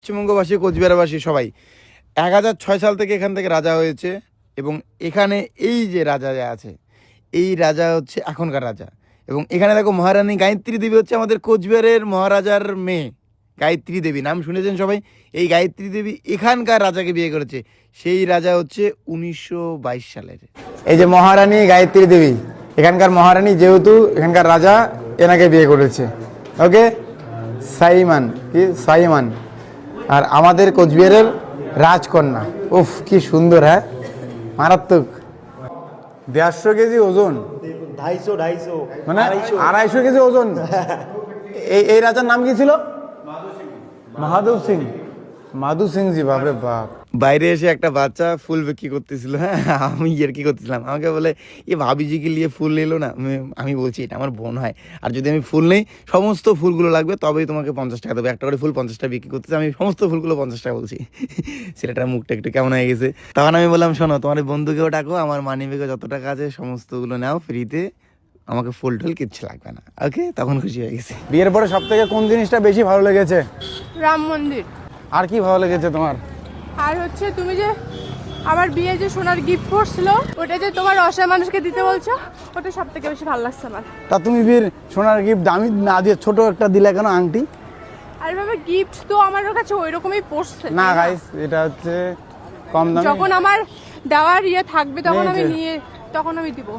পশ্চিমবঙ্গবাসী, কোচবিহারবাসী সবাই 1006 সাল থেকে এখান থেকে রাজা হয়েছে। এবং এখানে এই যে রাজা আছে, এই রাজা হচ্ছে এখনকার রাজা। এবং এখানে দেখো মহারানী গায়ত্রী দেবী হচ্ছে আমাদের কোচবিহারের মহারাজার মেয়ে। গায়ত্রী দেবী নাম শুনেছেন সবাই। এই গায়ত্রী দেবী এখানকার রাজাকে বিয়ে করেছে। সেই রাজা হচ্ছে 1922 সালের। এই যে মহারানী গায়ত্রী দেবী, এখানকার মহারানী, যেহেতু এখানকার রাজা এনাকে বিয়ে করেছে। ওকে, সাইমান কি সাইমান। আর আমাদের কোচবিহারের রাজকন্যা, উফ কি সুন্দর, হ্যাঁ মারাত্মক। 150 কেজি ওজন, 250 মানে 250 কেজি ওজন। এই রাজার নাম কি ছিল? মাধব সিং। মাধু সিং জি, বাপরে বাপ। বাইরে এসে একটা বাচ্চা ফুল বিক্রি করতেছিল, হ্যাঁ আমি ইয়ে কি করতেছিলাম, আমাকে বলে এ ভাবিজিকে নিয়ে ফুল এলো না। আমি বলছি এটা আমার বোন হয়, আর যদি আমি ফুল নেই সমস্ত ফুলগুলো লাগবে তবেই তোমাকে 50 টাকা দেবো। একটা করে ফুল 50 টাকা বিক্রি করতেছে, আমি সমস্ত ফুলগুলো 50 টাকা বলছি। ছেলেটার মুখটা একটু কেমন হয়ে গেছে। তখন আমি বললাম শোনো, তোমার বন্ধুকেও ডাকো, আমার মানি ব্যাগে যত টাকা আছে সমস্তগুলো নাও ফ্রিতে, আমাকে ফুল টুল কিচ্ছু লাগবে না। ওকে, তখন খুশি হয়ে গেছে। বিয়ের পরে সব থেকে কোন জিনিসটা বেশি ভালো লেগেছে? রাম মন্দির। আর কি ভালো লেগেছে তোমার? আর হচ্ছে তুমি যে আমার বিয়ে যে সোনার গিফট করছিল, ওটা যে তোমার অসহায় মানুষকে দিতে বলছো, ওটা সব থেকে বেশি ভালো লাগছে আমার। তা তুমি বিয়ের সোনার গিফট দামি না দিয়ে ছোট একটা দিলে কেন, আংটি? আর ভাবে গিফট তো আমার কাছে ওই রকমই পড়ছে না গাইস, এটা হচ্ছে কম দামি। যখন আমার দেওয়ার ইয়ে থাকবে তখন আমি নিয়েছে। নিয়ে তখন আমি দিব।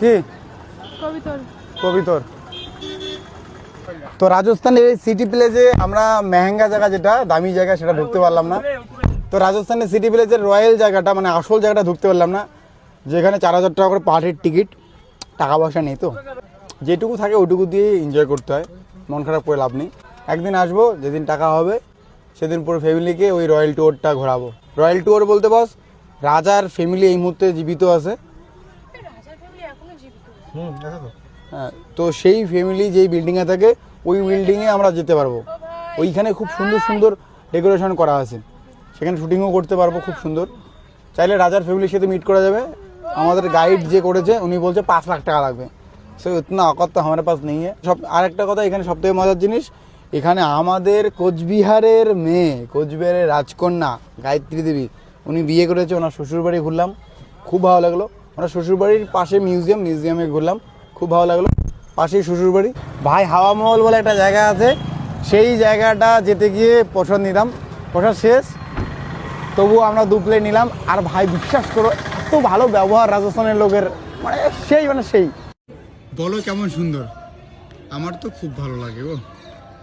কি কবিতর কবিতর। তো রাজস্থানের এই সিটি প্লেসে আমরা মেহেঙ্গা জায়গা, যেটা দামি জায়গা, সেটা ঢুকতে পারলাম না। তো রাজস্থানের সিটি প্লেসের রয়্যাল জায়গাটা, মানে আসল জায়গাটা ঢুকতে পারলাম না, যেখানে 4000 টাকা করে পার্টির টিকিট। টাকা পয়সা নেই, তো যেটুকু থাকে ওইটুকু দিয়ে এনজয় করতে হয়, মন খারাপ করে লাভ নেই। একদিন আসবো, যেদিন টাকা হবে সেদিন পুরো ফ্যামিলিকে ওই রয়্যাল ট্যুরটা ঘোরাবো। রয়্যাল ট্যুর বলতে বস, রাজার ফ্যামিলি এই মুহূর্তে জীবিত আছে। হ্যাঁ, তো সেই ফ্যামিলি যেই বিল্ডিংয়ে থাকে ওই বিল্ডিংয়ে আমরা যেতে পারবো। ওইখানে খুব সুন্দর সুন্দর ডেকোরেশন করা আছে, সেখানে শুটিংও করতে পারবো খুব সুন্দর। চাইলে রাজার ফ্যামিলির সাথে মিট করা যাবে। আমাদের গাইড যে করেছে উনি বলছে 5 লাখ টাকা লাগবে। সে উতনা অকত তো আমার পাশ নেই। সব আরেকটা কথা, এখানে সবথেকে মজার জিনিস, এখানে আমাদের কোচবিহারের মেয়ে, কোচবিহারের রাজকন্যা গায়ত্রী দেবী, উনি বিয়ে করেছে। ওনার শ্বশুরবাড়ি ঘুরলাম, খুব ভালো লাগলো। ওনার শ্বশুরবাড়ির পাশে মিউজিয়ামে ঘুরলাম, খুব ভালো লাগলো। পাশেই শ্বশুরবাড়ি। ভাই হাওয়া মহল বলে একটা জায়গা আছে, সেই জায়গাটা যেতে গিয়ে প্রসাদ নিলাম, প্রসাদ শেষ, তবুও আমরা 2 প্লেট নিলাম। আর ভাই বিশ্বাস করো, এত ভালো ব্যবহার রাজস্থানের লোকের, মানে সেই। বলো কেমন সুন্দর, আমার তো খুব ভালো লাগে গো।